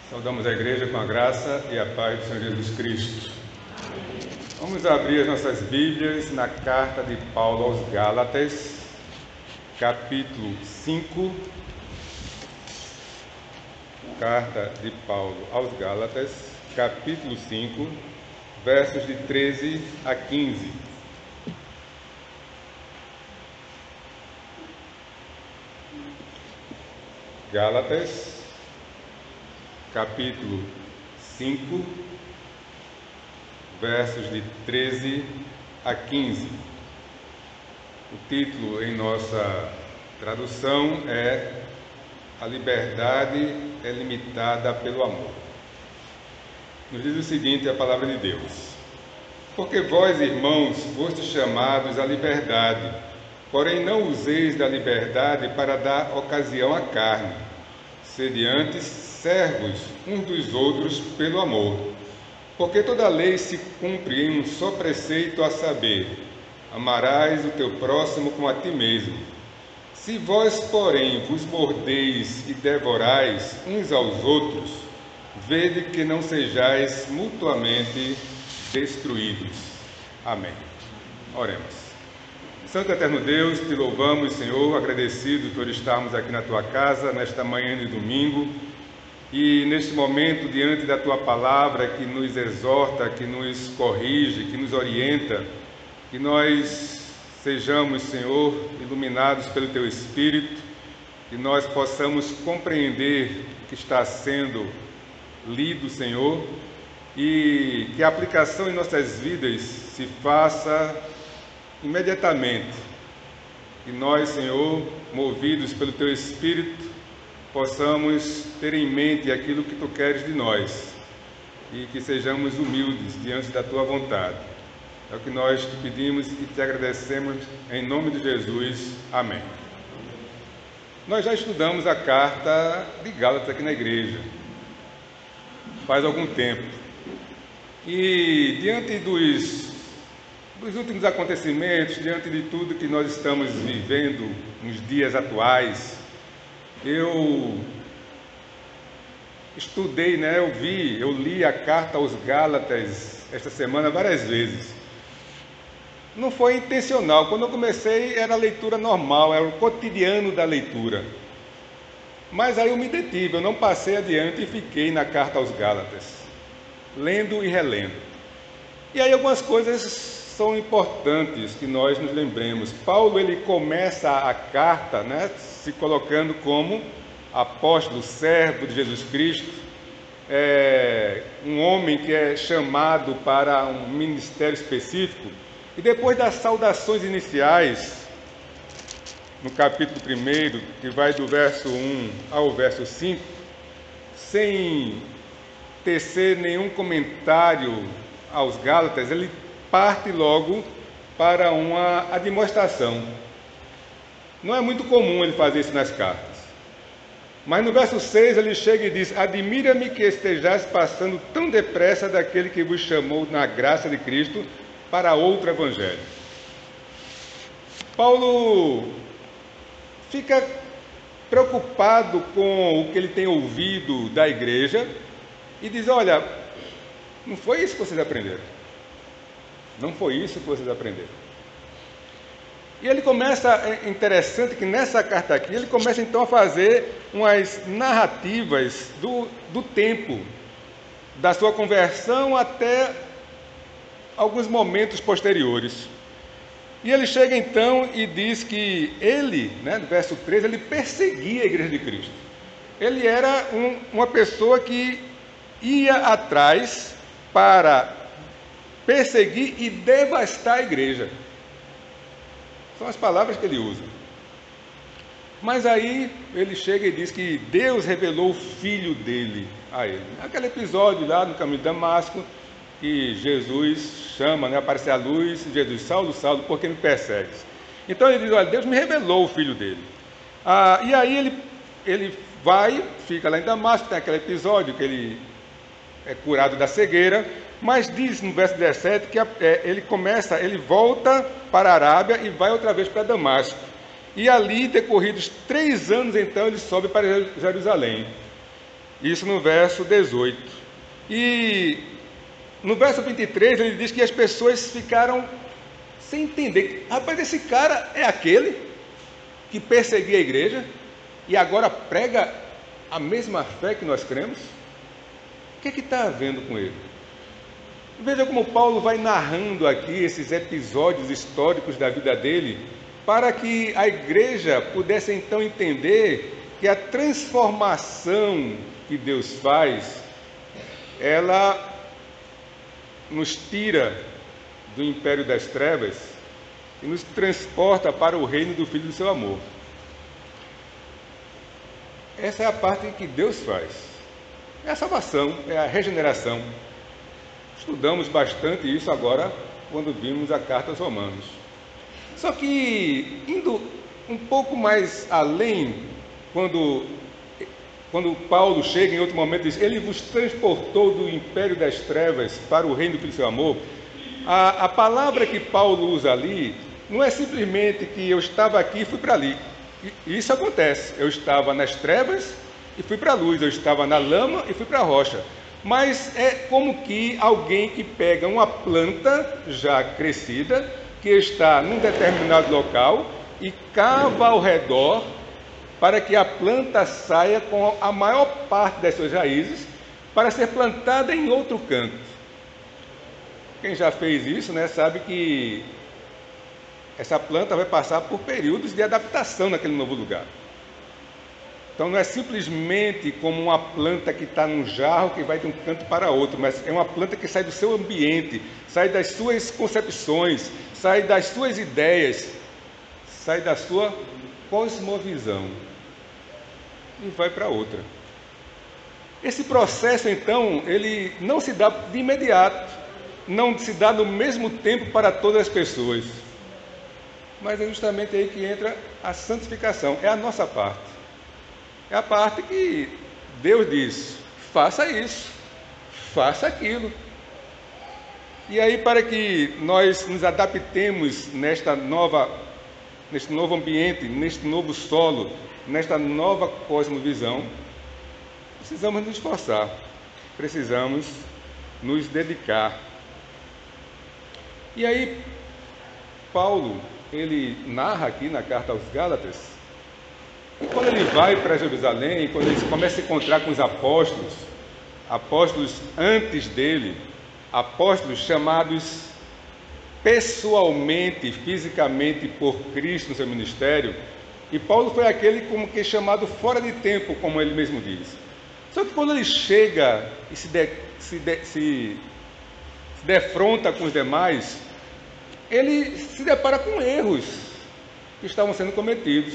Saudamos a igreja com a graça e a paz do Senhor Jesus Cristo. Vamos abrir as nossas Bíblias na carta de Paulo aos Gálatas, capítulo 5. Carta de Paulo aos Gálatas, capítulo 5, versos de 13 a 15. Gálatas, capítulo 5, versos de 13 a 15. O título em nossa tradução é A Liberdade é Limitada pelo Amor. Nos diz o seguinte a palavra de Deus: Porque vós, irmãos, fostes chamados à liberdade, porém não useis da liberdade para dar ocasião à carne. Sede antes servos uns dos outros pelo amor. Porque toda a lei se cumpre em um só preceito, a saber: amarás o teu próximo como a ti mesmo. Se vós, porém, vos mordeis e devorais uns aos outros, vede que não sejais mutuamente destruídos. Amém. Oremos. Santo e eterno Deus, te louvamos, Senhor, agradecidos por estarmos aqui na tua casa, nesta manhã de domingo, e neste momento, diante da tua palavra que nos exorta, que nos corrige, que nos orienta, que nós sejamos, Senhor, iluminados pelo teu Espírito, que nós possamos compreender o que está sendo lido, Senhor, e que a aplicação em nossas vidas se faça imediatamente. Que nós, Senhor, movidos pelo teu Espírito, possamos ter em mente aquilo que tu queres de nós e que sejamos humildes diante da tua vontade. É o que nós te pedimos e te agradecemos em nome de Jesus. Amém. Nós já estudamos a carta de Gálatas aqui na igreja faz algum tempo. E diante dos últimos acontecimentos, diante de tudo que nós estamos vivendo nos dias atuais, eu estudei, eu li a carta aos Gálatas esta semana várias vezes. Não foi intencional. Quando eu comecei era a leitura normal, era o cotidiano da leitura. Mas aí eu me detive, eu não passei adiante e fiquei na carta aos Gálatas, lendo e relendo. E aí algumas coisas são importantes que nós nos lembremos. Paulo, ele começa a carta, se colocando como apóstolo, servo de Jesus Cristo, um homem que é chamado para um ministério específico. E depois das saudações iniciais, no capítulo 1, que vai do verso 1 ao verso 5, sem tecer nenhum comentário aos Gálatas, ele parte logo para uma admoestação. Não é muito comum ele fazer isso nas cartas. Mas no verso 6 ele chega e diz: Admira-me que estejais passando tão depressa daquele que vos chamou na graça de Cristo para outro evangelho. Paulo fica preocupado com o que ele tem ouvido da igreja e diz: olha, não foi isso que vocês aprenderam. Não foi isso que vocês aprenderam. E ele começa, é interessante que nessa carta aqui, ele começa então a fazer umas narrativas do tempo, da sua conversão até alguns momentos posteriores. E ele chega então e diz que ele, no verso 13, ele perseguia a igreja de Cristo. Ele era uma pessoa que ia atrás para perseguir e devastar a igreja. São as palavras que ele usa. Mas aí ele chega e diz que Deus revelou o filho dele a ele. Aquele episódio lá no caminho de Damasco, que Jesus chama, aparece a luz, Jesus: Saulo, Saulo, por que me persegues? Então ele diz: olha, Deus me revelou o filho dele. E aí ele vai, fica lá em Damasco, tem aquele episódio que ele é curado da cegueira, mas diz no verso 17 que ele volta para a Arábia e vai outra vez para Damasco. E ali, decorridos 3 anos, então, ele sobe para Jerusalém. Isso no verso 18. E no verso 23 ele diz que as pessoas ficaram sem entender. Rapaz, esse cara é aquele que perseguia a igreja e agora prega a mesma fé que nós cremos? O que está havendo com ele? Veja como Paulo vai narrando aqui esses episódios históricos da vida dele, para que a igreja pudesse então entender que a transformação que Deus faz, ela nos tira do império das trevas e nos transporta para o reino do Filho do seu amor. Essa é a parte que Deus faz. É a salvação, é a regeneração. Estudamos bastante isso agora, quando vimos a carta aos Romanos. Só que, indo um pouco mais além, quando Paulo chega em outro momento e diz, ele vos transportou do império das trevas para o reino do Filho do seu amor, a palavra que Paulo usa ali, não é simplesmente que eu estava aqui e fui para ali. Isso acontece, eu estava nas trevas e fui para a luz, eu estava na lama e fui para a rocha. Mas é como que alguém que pega uma planta já crescida, que está num determinado local e cava ao redor para que a planta saia com a maior parte das suas raízes para ser plantada em outro canto. Quem já fez isso, sabe que essa planta vai passar por períodos de adaptação naquele novo lugar. Então não é simplesmente como uma planta que está num jarro que vai de um canto para outro, mas é uma planta que sai do seu ambiente, sai das suas concepções, sai das suas ideias, sai da sua cosmovisão e vai para outra. Esse processo, então, ele não se dá de imediato, não se dá no mesmo tempo para todas as pessoas. Mas é justamente aí que entra a santificação, é a nossa parte. É a parte que Deus diz, faça isso, faça aquilo. E aí, para que nós nos adaptemos neste novo ambiente, neste novo solo, nesta nova cosmovisão, precisamos nos esforçar, precisamos nos dedicar. E aí, Paulo, ele narra aqui na carta aos Gálatas, e quando ele vai para Jerusalém, quando ele começa a se encontrar com os apóstolos antes dele, apóstolos chamados pessoalmente, fisicamente por Cristo no seu ministério, e Paulo foi aquele como que chamado fora de tempo, como ele mesmo diz. Só que quando ele chega e se defronta com os demais, ele se depara com erros que estavam sendo cometidos,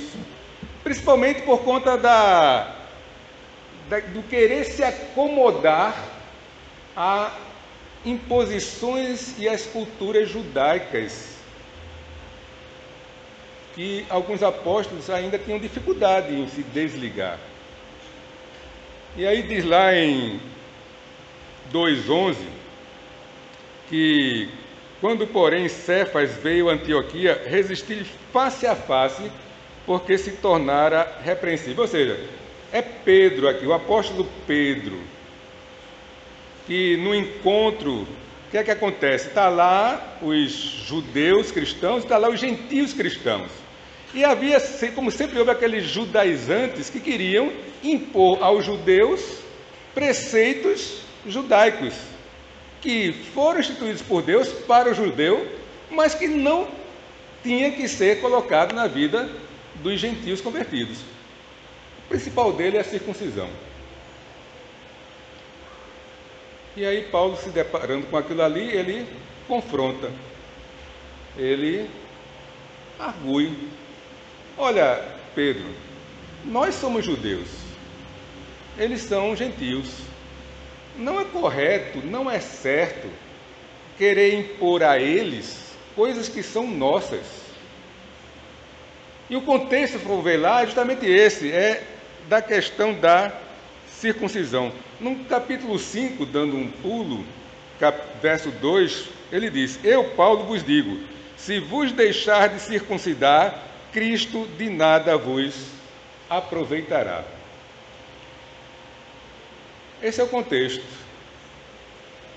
principalmente por conta do querer se acomodar a imposições e às culturas judaicas, que alguns apóstolos ainda tinham dificuldade em se desligar. E aí diz lá em 2:11 que quando, porém, Cefas veio a Antioquia, resistiu face a face, porque se tornara repreensível. Ou seja, é Pedro aqui, o apóstolo Pedro, que no encontro, o que é que acontece? Está lá os judeus cristãos, está lá os gentios cristãos. E havia, como sempre houve, aqueles judaizantes que queriam impor aos judeus preceitos judaicos, que foram instituídos por Deus para o judeu, mas que não tinha que ser colocado na vida dos gentios convertidos. O principal dele é a circuncisão. E aí Paulo, se deparando com aquilo ali, ele confronta, ele argue. Olha, Pedro, nós somos judeus, eles são gentios. Não é correto, não é certo querer impor a eles coisas que são nossas. E o contexto, se for ver lá, é justamente esse, é da questão da circuncisão. No capítulo 5, dando um pulo, verso 2, ele diz: Eu, Paulo, vos digo, se vos deixar de circuncidar, Cristo de nada vos aproveitará. Esse é o contexto,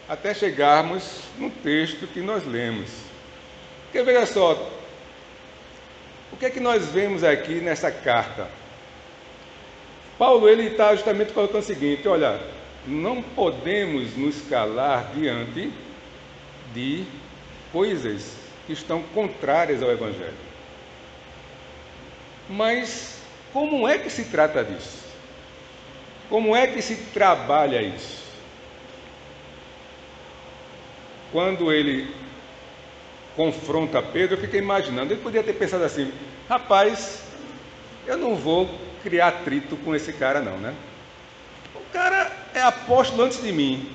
até chegarmos no texto que nós lemos. Porque veja só, o que é que nós vemos aqui nessa carta? Paulo ele está justamente colocando o seguinte: olha, não podemos nos calar diante de coisas que estão contrárias ao Evangelho. Mas como é que se trata disso? Como é que se trabalha isso? Quando ele confronta Pedro, eu fiquei imaginando, ele podia ter pensado assim: rapaz, eu não vou criar atrito com esse cara não, né? O cara é apóstolo antes de mim.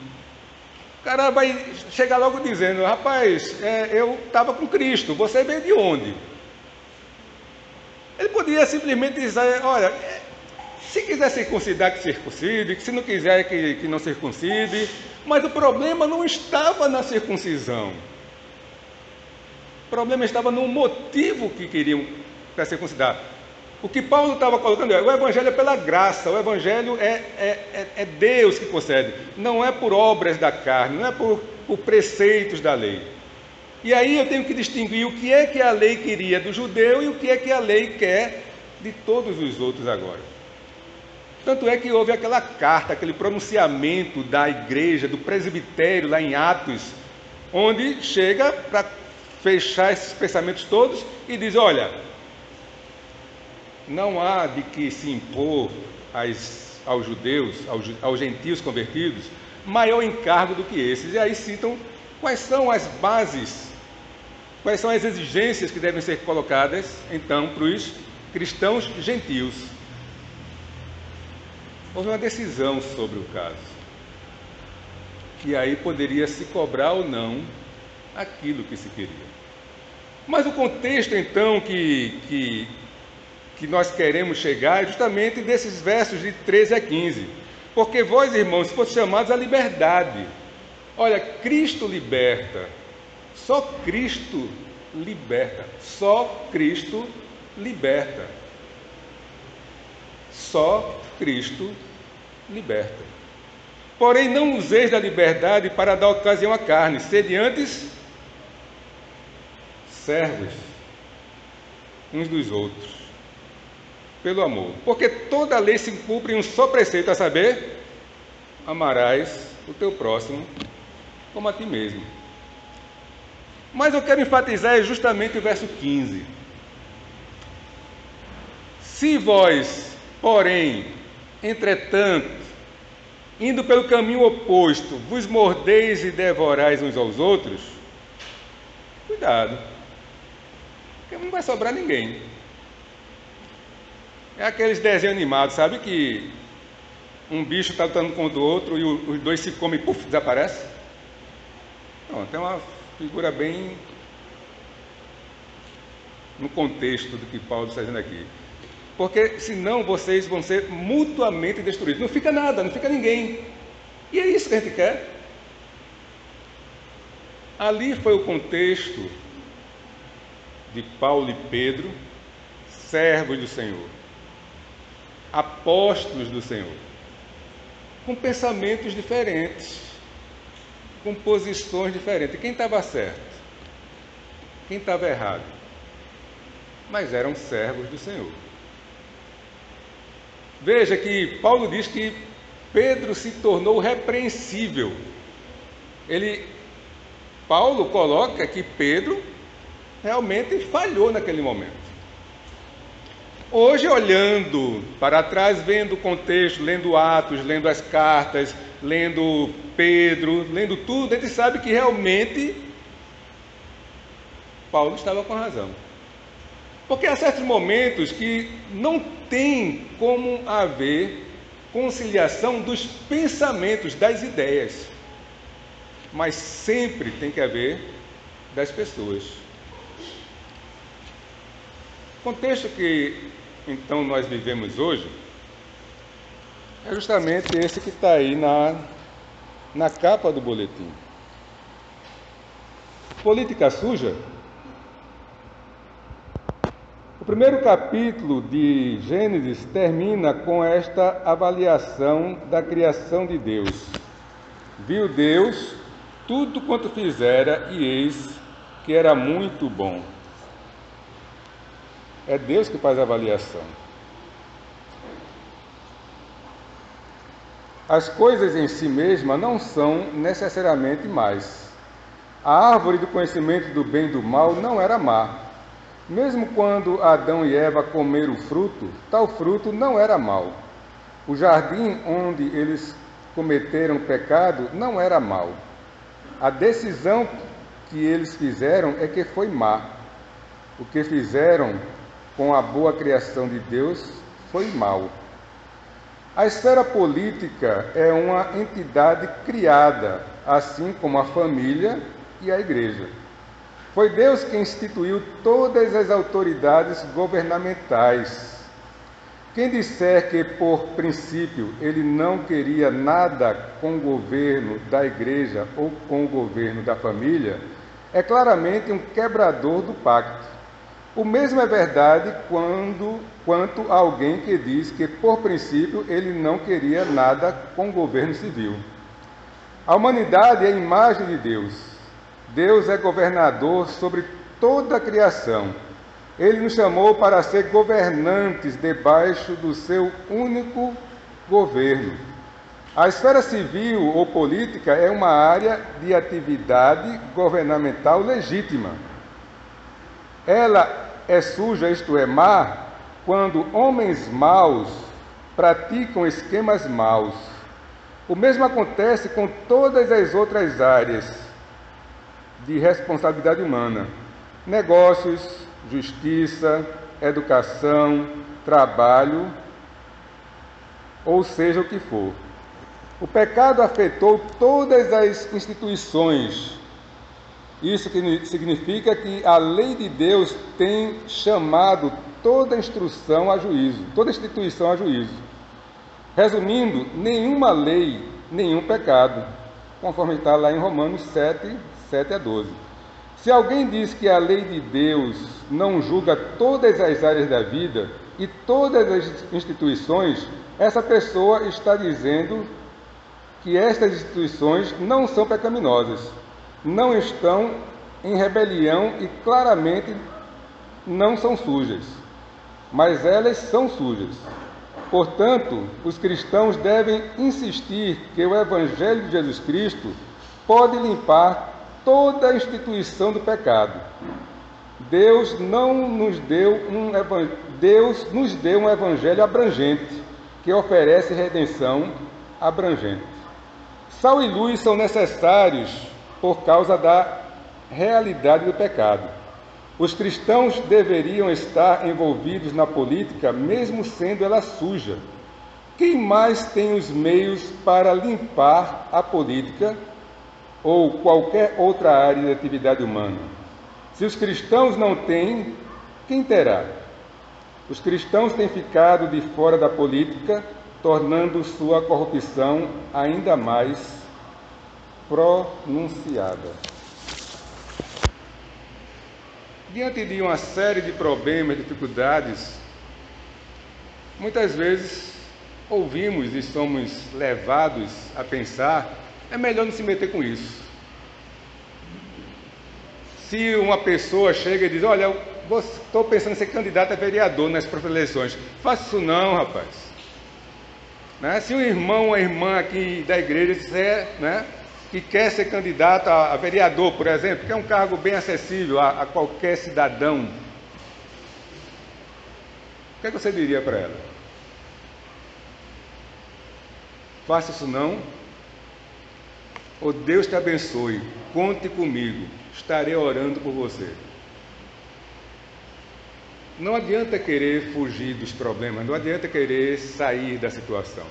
O cara vai chegar logo dizendo: rapaz, eu estava com Cristo, você veio de onde? Ele podia simplesmente dizer: olha, se quiser circuncidar, que circuncide, que se não quiser, que não circuncide. Mas o problema não estava na circuncisão. O problema estava no motivo que queriam para circuncidar. O que Paulo estava colocando o Evangelho é pela graça, o Evangelho é Deus que concede, não é por obras da carne, não é por preceitos da lei. E aí eu tenho que distinguir o que é que a lei queria do judeu e o que é que a lei quer de todos os outros agora. Tanto é que houve aquela carta, aquele pronunciamento da igreja, do presbitério lá em Atos, onde chega para fechar esses pensamentos todos e diz: olha, não há de que se impor aos judeus, aos gentios convertidos, maior encargo do que esses. E aí citam quais são as bases, quais são as exigências que devem ser colocadas, então, para os cristãos gentios. Houve uma decisão sobre o caso. E aí poderia se cobrar ou não aquilo que se queria. Mas o contexto, então, que nós queremos chegar é justamente desses versos de 13 a 15. Porque vós, irmãos, foste chamados à liberdade. Olha, Cristo liberta. Só Cristo liberta. Só Cristo liberta. Só Cristo liberta. Porém, não useis da liberdade para dar ocasião à carne, sede antes servos uns dos outros, pelo amor. Porque toda a lei se cumpre em um só preceito, a saber, amarás o teu próximo como a ti mesmo. Mas eu quero enfatizar justamente o verso 15. Se vós, porém, entretanto, indo pelo caminho oposto, vos mordeis e devorais uns aos outros, cuidado, porque não vai sobrar ninguém. É aqueles desenhos animados, sabe, que um bicho está lutando contra o outro e os dois se comem e puf, desaparece? Não, tem uma figura bem no contexto do que Paulo está dizendo aqui. Porque senão vocês vão ser mutuamente destruídos. Não fica nada, não fica ninguém. E é isso que a gente quer. Ali foi o contexto de Paulo e Pedro, servos do Senhor, apóstolos do Senhor, com pensamentos diferentes, com posições diferentes. Quem estava certo? Quem estava errado? Mas eram servos do Senhor. Veja que Paulo diz que Pedro se tornou repreensível. Paulo coloca que Pedro realmente falhou naquele momento. Hoje, olhando para trás, vendo o contexto, lendo Atos, lendo as cartas, lendo Pedro, lendo tudo, a gente sabe que realmente Paulo estava com razão. Porque há certos momentos que não tem como haver conciliação dos pensamentos, das ideias, mas sempre tem que haver das pessoas. O contexto que então nós vivemos hoje é justamente esse que está aí na capa do boletim. Política suja? O primeiro capítulo de Gênesis termina com esta avaliação da criação de Deus. Viu Deus tudo quanto fizera, e eis que era muito bom. É Deus que faz a avaliação. As coisas em si mesmas não são necessariamente más. A árvore do conhecimento do bem e do mal não era má. Mesmo quando Adão e Eva comeram o fruto, tal fruto não era mau. O jardim onde eles cometeram o pecado não era mau. A decisão que eles fizeram é que foi má. O que fizeram com a boa criação de Deus foi mau. A esfera política é uma entidade criada, assim como a família e a igreja. Foi Deus quem instituiu todas as autoridades governamentais. Quem disser que, por princípio, ele não queria nada com o governo da igreja ou com o governo da família, é claramente um quebrador do pacto. O mesmo é verdade quanto a alguém que diz que, por princípio, ele não queria nada com o governo civil. A humanidade é a imagem de Deus. Deus é governador sobre toda a criação. Ele nos chamou para ser governantes debaixo do seu único governo. A esfera civil ou política é uma área de atividade governamental legítima. Ela é suja, isto é, má, quando homens maus praticam esquemas maus. O mesmo acontece com todas as outras áreas de responsabilidade humana: negócios, justiça, educação, trabalho, ou seja o que for. O pecado afetou todas as instituições. Isso significa que a lei de Deus tem chamado toda instituição a juízo. Resumindo, nenhuma lei, nenhum pecado, conforme está lá em Romanos 7, 7 a 12. Se alguém diz que a lei de Deus não julga todas as áreas da vida e todas as instituições, essa pessoa está dizendo que estas instituições não são pecaminosas, não estão em rebelião e claramente não são sujas, mas elas são sujas. Portanto, os cristãos devem insistir que o Evangelho de Jesus Cristo pode limpar toda a instituição do pecado. Deus nos deu um Evangelho abrangente, que oferece redenção abrangente. Sal e luz são necessários por causa da realidade do pecado. Os cristãos deveriam estar envolvidos na política, mesmo sendo ela suja. Quem mais tem os meios para limpar a política ou qualquer outra área de atividade humana? Se os cristãos não têm, quem terá? Os cristãos têm ficado de fora da política, tornando sua corrupção ainda mais pronunciada. Diante de uma série de problemas, dificuldades, muitas vezes ouvimos e somos levados a pensar: é melhor não se meter com isso. Se uma pessoa chega e diz: olha, estou pensando em ser candidato a vereador nas próximas eleições, faça isso não, rapaz. Né? Se um irmão ou uma irmã aqui da igreja disser, né, que quer ser candidato a vereador, por exemplo, que é um cargo bem acessível a qualquer cidadão, o que é que você diria para ela? Faça isso não? Ou Deus te abençoe, conte comigo, estarei orando por você. Não adianta querer fugir dos problemas, não adianta querer sair da situação.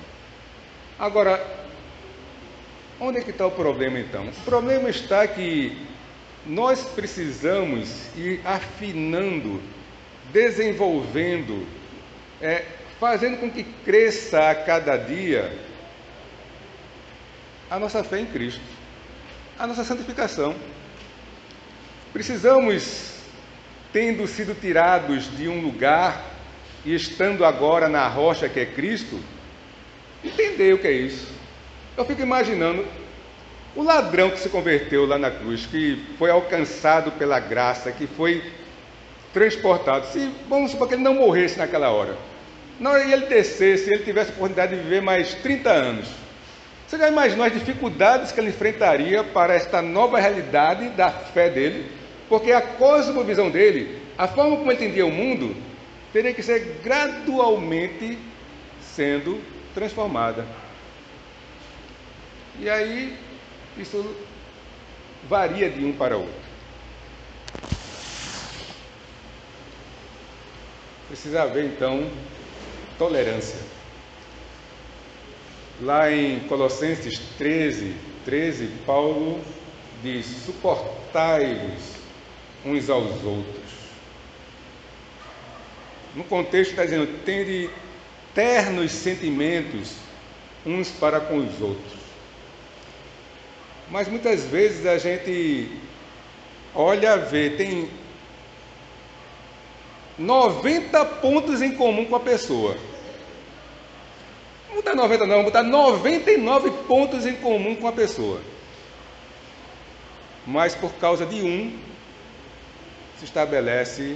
Agora, onde é que está o problema então? O problema está que nós precisamos ir afinando, desenvolvendo, fazendo com que cresça a cada dia a nossa fé em Cristo, a nossa santificação. Precisamos tendo sido tirados de um lugar e estando agora na rocha que é Cristo, entender o que é isso. Eu fico imaginando o ladrão que se converteu lá na cruz, que foi alcançado pela graça, que foi transportado. Se vamos supor que ele não morresse naquela hora, na hora que ele descesse, ele tivesse a oportunidade de viver mais 30 anos. Você já imaginou as dificuldades que ele enfrentaria para esta nova realidade da fé dele? Porque a cosmovisão dele, a forma como ele entendia o mundo, teria que ser gradualmente sendo transformada. E aí, isso varia de um para o outro. Precisa haver, então, tolerância. Lá em Colossenses 13, Paulo diz: suportai-vos uns aos outros. No contexto está dizendo: tende ternos sentimentos uns para com os outros. Mas muitas vezes a gente olha, vê, tem 90 pontos em comum com a pessoa. Não botar 90 não, botar 99 pontos em comum com a pessoa. Mas por causa de um, se estabelece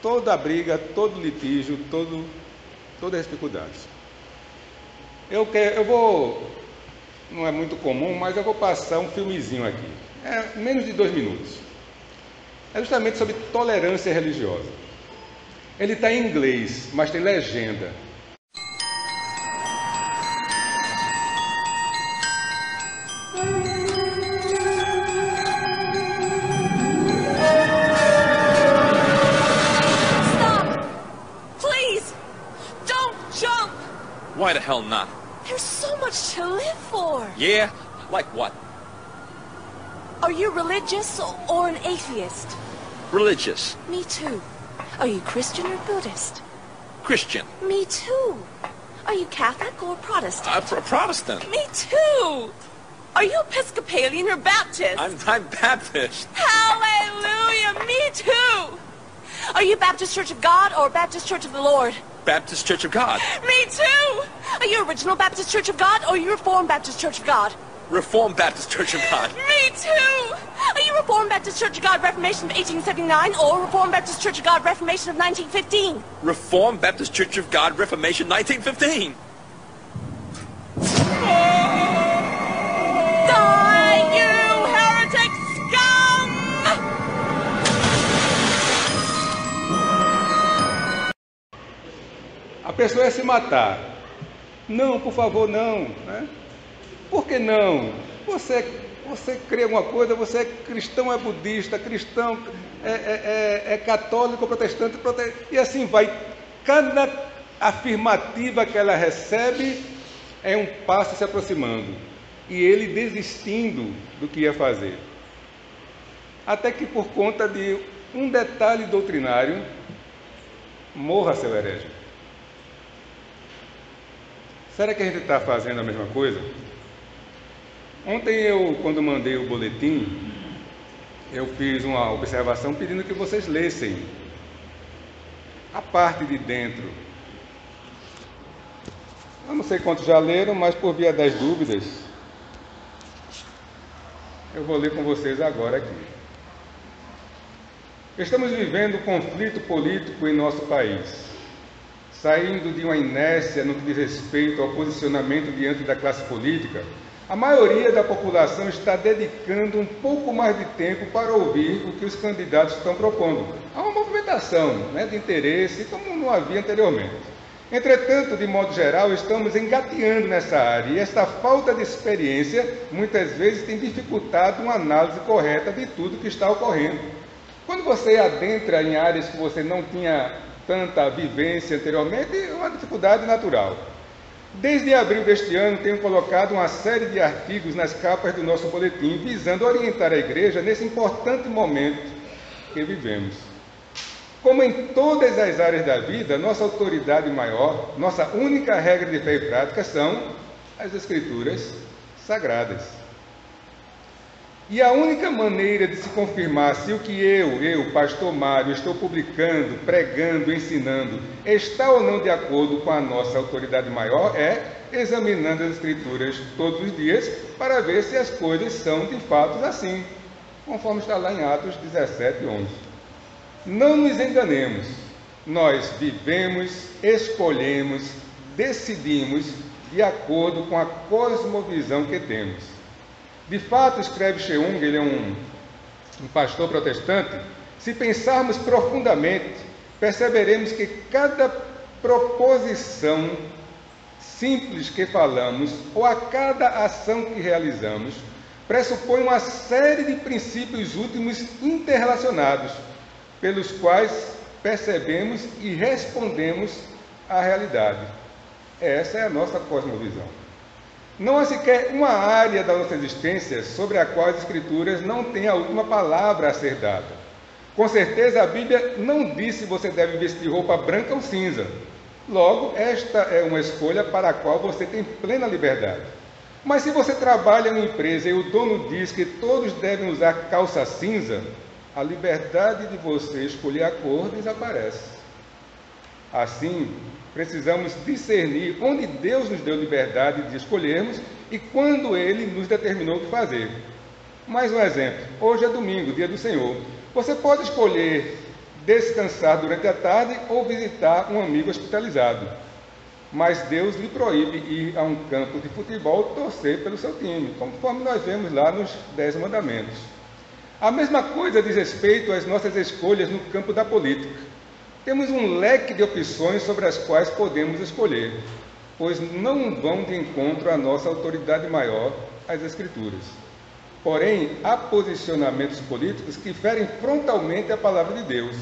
toda a briga, todo litígio, todas as dificuldades. Eu vou, não é muito comum, mas eu vou passar um filmezinho aqui. É menos de 2 minutos. É justamente sobre tolerância religiosa. Ele está em inglês, mas tem legenda. Why the hell not? There's so much to live for. Yeah? Like what? Are you religious or an atheist? Religious. Me too. Are you Christian or Buddhist? Christian. Me too. Are you Catholic or Protestant? Protestant. Me too. Are you Episcopalian or Baptist? I'm Baptist. Hallelujah, me too. Are you Baptist Church of God or Baptist Church of the Lord? Baptist Church of God. Me too. Are you Original Baptist Church of God or you Reformed Baptist Church of God? Reformed Baptist Church of God. Me too. Are you Reformed Baptist Church of God Reformation of 1879 or Reformed Baptist Church of God Reformation of 1915? Reformed Baptist Church of God Reformation 1915. Die, you heretic scum! A pessoa ia se matar. Não, por favor, não. Né? Por que não? Você crê em alguma coisa, você é cristão, é budista, cristão, é católico, protestante, e assim vai. Cada afirmativa que ela recebe é um passo se aproximando. E ele desistindo do que ia fazer. Até que por conta de um detalhe doutrinário, morra seu herege. Será que a gente está fazendo a mesma coisa? Ontem quando mandei o boletim, eu fiz uma observação pedindo que vocês lessem a parte de dentro. Eu não sei quantos já leram, mas por via das dúvidas, eu vou ler com vocês agora aqui. Estamos vivendo um conflito político em nosso país, saindo de uma inércia no que diz respeito ao posicionamento diante da classe política. A maioria da população está dedicando um pouco mais de tempo para ouvir o que os candidatos estão propondo. Há uma movimentação, de interesse, como não havia anteriormente. Entretanto, de modo geral, estamos engateando nessa área e esta falta de experiência muitas vezes tem dificultado uma análise correta de tudo que está ocorrendo. Quando você adentra em áreas que você não tinha tanta vivência anteriormente, é uma dificuldade natural. Desde abril deste ano, tenho colocado uma série de artigos nas capas do nosso boletim, visando orientar a igreja nesse importante momento que vivemos. Como em todas as áreas da vida, nossa autoridade maior, nossa única regra de fé e prática são as Escrituras Sagradas. E a única maneira de se confirmar se o que eu, pastor Mário, estou publicando, pregando, ensinando, está ou não de acordo com a nossa autoridade maior é examinando as Escrituras todos os dias para ver se as coisas são de fato assim, conforme está lá em Atos 17:11. Não nos enganemos, nós vivemos, escolhemos, decidimos de acordo com a cosmovisão que temos. De fato, escreve Cheung, ele é um pastor protestante, se pensarmos profundamente, perceberemos que cada proposição simples que falamos, ou a cada ação que realizamos, pressupõe uma série de princípios últimos interrelacionados, pelos quais percebemos e respondemos à realidade. Essa é a nossa cosmovisão. Não há sequer uma área da nossa existência sobre a qual as Escrituras não têm a última palavra a ser dada. Com certeza a Bíblia não diz se você deve vestir roupa branca ou cinza. Logo, esta é uma escolha para a qual você tem plena liberdade. Mas se você trabalha em uma empresa e o dono diz que todos devem usar calça cinza, a liberdade de você escolher a cor desaparece. Assim, precisamos discernir onde Deus nos deu liberdade de escolhermos e quando Ele nos determinou o que fazer. Mais um exemplo. Hoje é domingo, dia do Senhor. Você pode escolher descansar durante a tarde ou visitar um amigo hospitalizado. Mas Deus lhe proíbe ir a um campo de futebol torcer pelo seu time, conforme nós vemos lá nos 10 mandamentos. A mesma coisa diz respeito às nossas escolhas no campo da política. Temos um leque de opções sobre as quais podemos escolher, pois não vão de encontro à nossa autoridade maior, as Escrituras. Porém, há posicionamentos políticos que ferem frontalmente a palavra de Deus.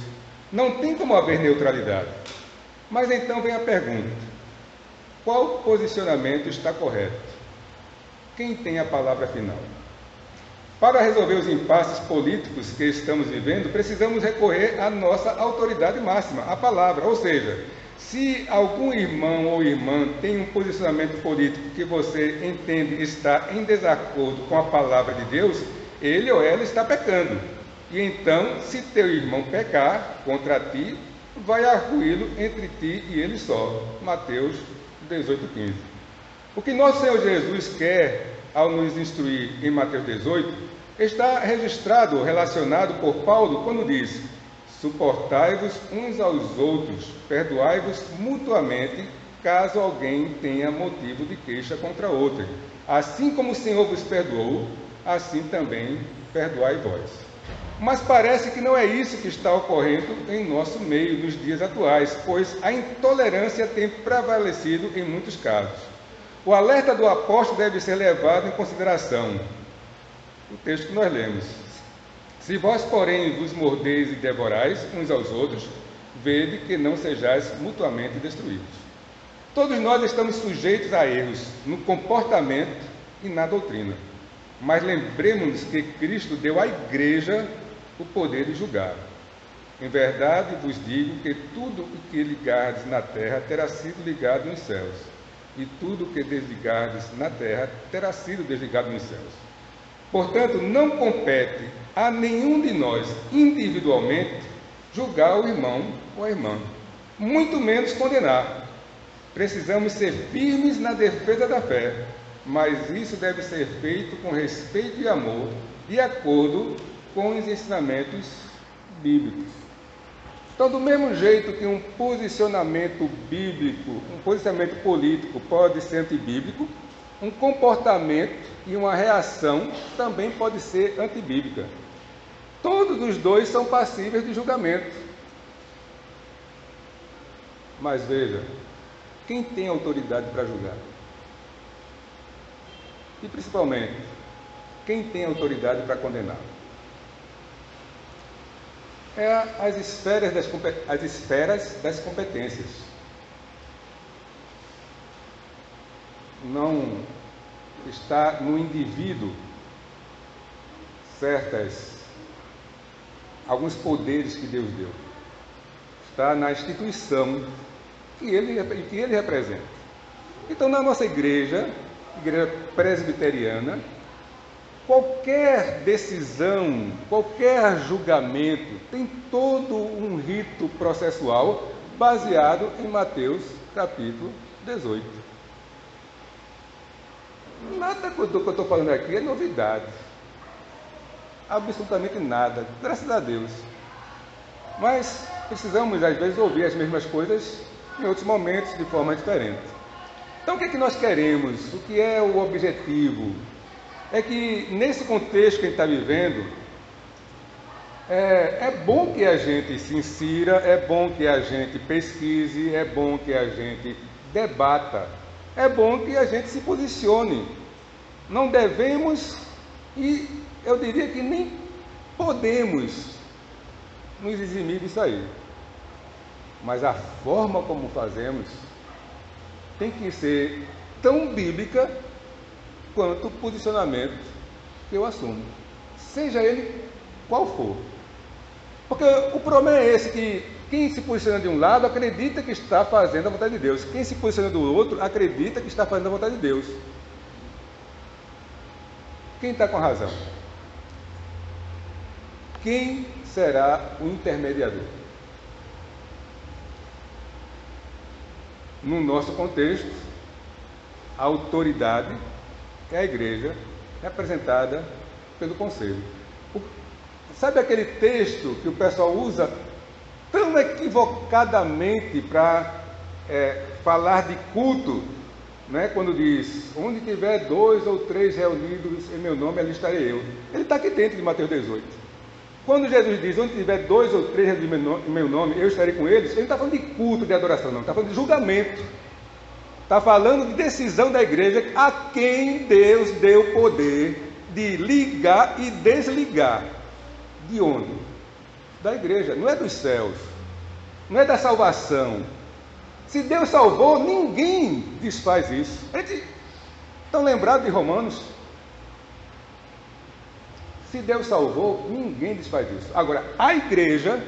Não tem como haver neutralidade. Mas então vem a pergunta: qual posicionamento está correto? Quem tem a palavra final? Para resolver os impasses políticos que estamos vivendo, precisamos recorrer à nossa autoridade máxima, a palavra. Ou seja, se algum irmão ou irmã tem um posicionamento político que você entende está em desacordo com a palavra de Deus, ele ou ela está pecando. E então, se teu irmão pecar contra ti, vai arruí-lo entre ti e ele só. Mateus 18:15. O que nosso Senhor Jesus quer ao nos instruir em Mateus 18, está registrado, relacionado por Paulo, quando diz: suportai-vos uns aos outros, perdoai-vos mutuamente, caso alguém tenha motivo de queixa contra outro. Assim como o Senhor vos perdoou, assim também perdoai vós. Mas parece que não é isso que está ocorrendo em nosso meio nos dias atuais, pois a intolerância tem prevalecido em muitos casos. O alerta do apóstolo deve ser levado em consideração. O texto que nós lemos: se vós, porém, vos mordeis e devorais uns aos outros, vede que não sejais mutuamente destruídos. Todos nós estamos sujeitos a erros no comportamento e na doutrina. Mas lembremos-nos que Cristo deu à igreja o poder de julgar. Em verdade vos digo que tudo o que ligardes na terra terá sido ligado nos céus, e tudo o que desligardes na terra terá sido desligado nos céus. Portanto, não compete a nenhum de nós, individualmente, julgar o irmão ou a irmã, muito menos condenar. Precisamos ser firmes na defesa da fé, mas isso deve ser feito com respeito e amor, de acordo com os ensinamentos bíblicos. Então, do mesmo jeito que um posicionamento bíblico, um posicionamento político pode ser antibíblico, um comportamento e uma reação também pode ser antibíblica. Todos os dois são passíveis de julgamento. Mas veja, quem tem autoridade para julgar? E principalmente, quem tem autoridade para condenar? É as esferas das competências. Não está no indivíduo alguns poderes que Deus deu. Está na instituição que ele representa. Então, na nossa igreja presbiteriana, qualquer decisão, qualquer julgamento tem todo um rito processual baseado em Mateus capítulo 18. Nada que eu estou falando aqui é novidade. Absolutamente nada, graças a Deus. Mas precisamos, às vezes, ouvir as mesmas coisas em outros momentos de forma diferente. Então, o que é que nós queremos? O que é o objetivo? É que, nesse contexto que a gente está vivendo, é bom que a gente se insira, é bom que a gente pesquise, é bom que a gente debata, é bom que a gente se posicione. Não devemos, e eu diria que nem podemos nos eximir disso aí. Mas a forma como fazemos tem que ser tão bíblica quanto o posicionamento que eu assumo, seja ele qual for. Porque o problema é esse, que quem se posiciona de um lado acredita que está fazendo a vontade de Deus. Quem se posiciona do outro acredita que está fazendo a vontade de Deus. Quem está com razão? Quem será o intermediador? No nosso contexto, a autoridade é a igreja, representada pelo conselho. Sabe aquele texto que o pessoal usa tão equivocadamente para falar de culto, né? Quando diz, onde tiver 2 ou 3 reunidos em meu nome, ali estarei eu. Ele está aqui dentro de Mateus 18. Quando Jesus diz, onde tiver 2 ou 3 reunidos em meu nome, eu estarei com eles, ele não está falando de culto, de adoração, não. Está falando de julgamento. Está falando de decisão da igreja, a quem Deus deu poder de ligar e desligar. De onde? Da igreja, não é dos céus, não é da salvação. Se Deus salvou, ninguém desfaz isso. Estão lembrados de Romanos? Se Deus salvou, ninguém desfaz isso. Agora, a igreja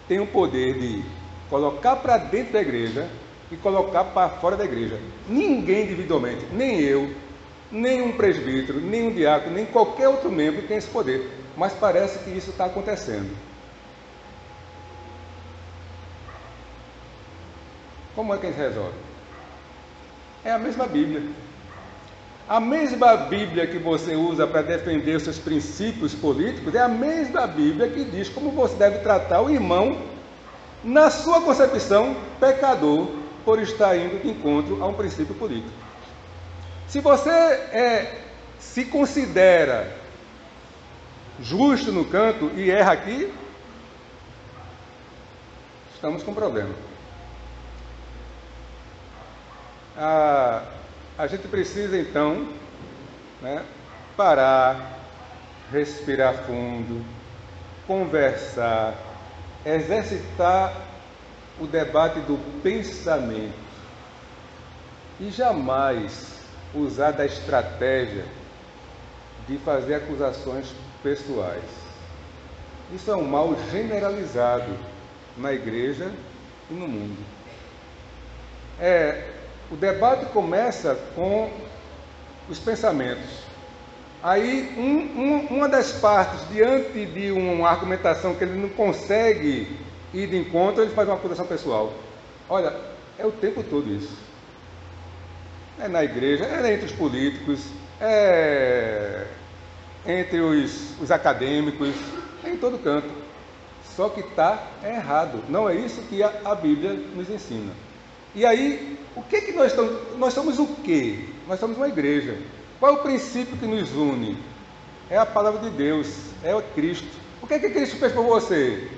tem o poder de colocar para dentro da igreja e colocar para fora da igreja. Ninguém individualmente, nem eu, nem um presbítero, nem um diácono, nem qualquer outro membro tem esse poder. Mas parece que isso está acontecendo. Como é que eles resolvem? É a mesma Bíblia. A mesma Bíblia que você usa para defender os seus princípios políticos é a mesma Bíblia que diz como você deve tratar o irmão, na sua concepção, pecador, por estar indo de encontro a um princípio político. Se você se considera justo no canto e erra aqui, estamos com problema. A gente precisa então, parar, respirar fundo, conversar, exercitar o debate do pensamento e jamais usar da estratégia de fazer acusações pessoais. Isso é um mal generalizado na igreja e no mundo. O debate começa com os pensamentos. Aí, uma das partes, diante de uma argumentação que ele não consegue ir de encontro, ele faz uma acusação pessoal. Olha, é o tempo todo isso. É na igreja, é entre os políticos, é entre os acadêmicos, é em todo canto. Só que está errado. Não é isso que a Bíblia nos ensina. E aí, o que que nós estamos? Nós somos o quê? Nós somos uma igreja. Qual é o princípio que nos une? É a palavra de Deus, é o Cristo. O que que Cristo fez por você?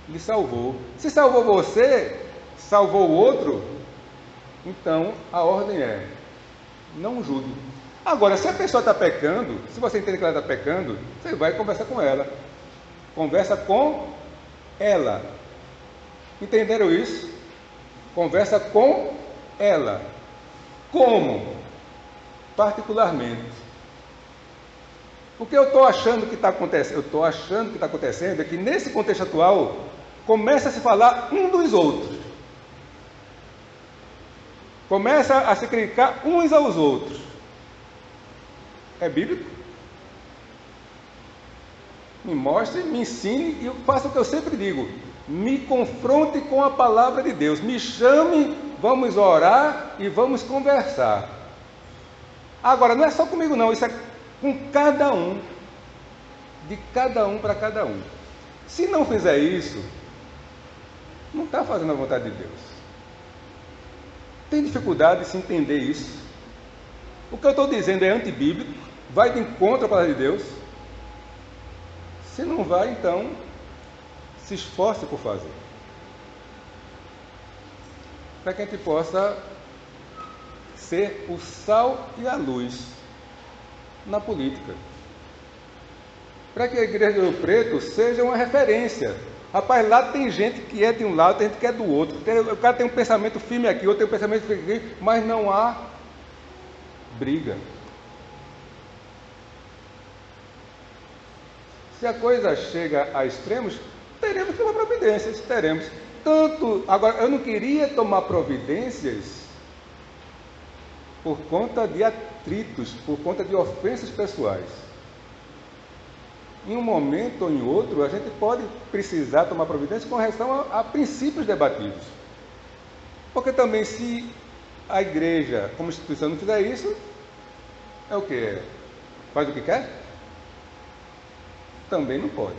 Ele salvou. Se salvou você, salvou o outro, então a ordem é: não julgue. Agora, se a pessoa está pecando, se você entende que ela está pecando, você vai conversar com ela. Conversa com ela. Entenderam isso? Conversa com ela. Como? Particularmente. O que eu estou achando que está acontecendo? Eu estou achando que está acontecendo é que nesse contexto atual começa a se falar um dos outros. Começa a se criticar uns aos outros. É bíblico? Me mostre, me ensine e faça o que eu sempre digo. Me confronte com a palavra de Deus. Me chame, vamos orar e vamos conversar. Agora, não é só comigo não, isso é com cada um. De cada um para cada um. Se não fizer isso, não está fazendo a vontade de Deus. Tem dificuldade de se entender isso. O que eu estou dizendo é antibíblico, vai de encontro à palavra de Deus. Se não vai, então, se esforce por fazer. Para que a gente possa ser o sal e a luz na política. Para que a Igreja do Rio Preto seja uma referência. Rapaz, lá tem gente que é de um lado, tem gente que é do outro. O cara tem um pensamento firme aqui, outro tem um pensamento firme aqui, mas não há briga. Se a coisa chega a extremos, teremos que tomar providências, teremos. Agora, eu não queria tomar providências por conta de atritos, por conta de ofensas pessoais. Em um momento ou em outro, a gente pode precisar tomar providência com relação a princípios debatidos. Porque também, se a igreja, como instituição, não fizer isso, é o quê? Faz o que quer? Também não pode.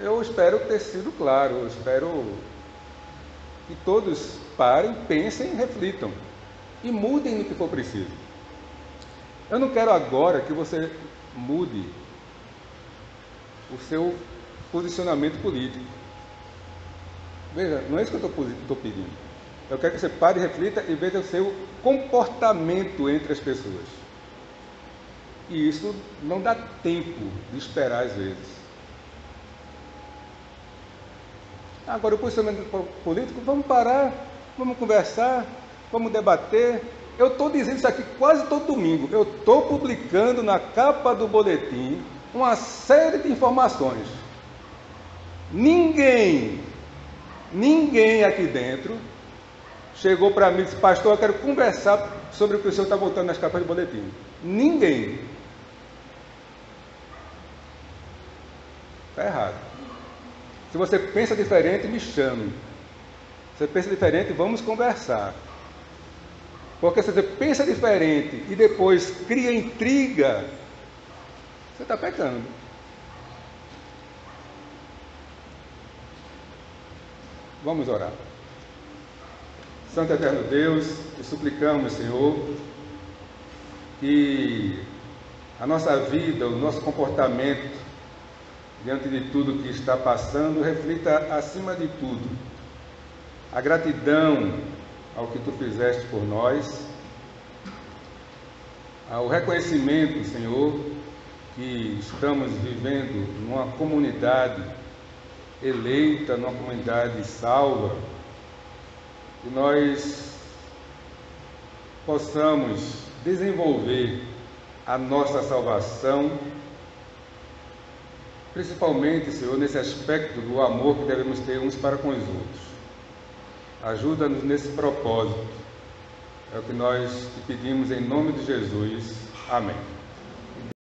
Eu espero ter sido claro, eu espero que todos parem, pensem e reflitam. E mudem no que for preciso. Eu não quero agora que você mude o seu posicionamento político. Veja, não é isso que eu estou pedindo. Eu quero que você pare, reflita e veja o seu comportamento entre as pessoas. E isso não dá tempo de esperar às vezes. Agora, o posicionamento político, vamos parar, vamos conversar, vamos debater. Eu estou dizendo isso aqui quase todo domingo. Eu estou publicando na capa do boletim uma série de informações. Ninguém aqui dentro chegou para mim e disse: pastor, eu quero conversar sobre o que o senhor está botando nas capas do boletim. Ninguém. Está errado. Se você pensa diferente, me chame. Se você pensa diferente, vamos conversar. Porque se você pensa diferente e depois cria intriga, você está pecando. Vamos orar. Santo Eterno Deus, te suplicamos, Senhor, que a nossa vida, o nosso comportamento, diante de tudo que está passando, reflita, acima de tudo, a gratidão ao que Tu fizeste por nós, ao reconhecimento, Senhor, que estamos vivendo numa comunidade eleita, numa comunidade salva, que nós possamos desenvolver a nossa salvação, principalmente, Senhor, nesse aspecto do amor que devemos ter uns para com os outros. Ajuda-nos nesse propósito. É o que nós te pedimos em nome de Jesus. Amém.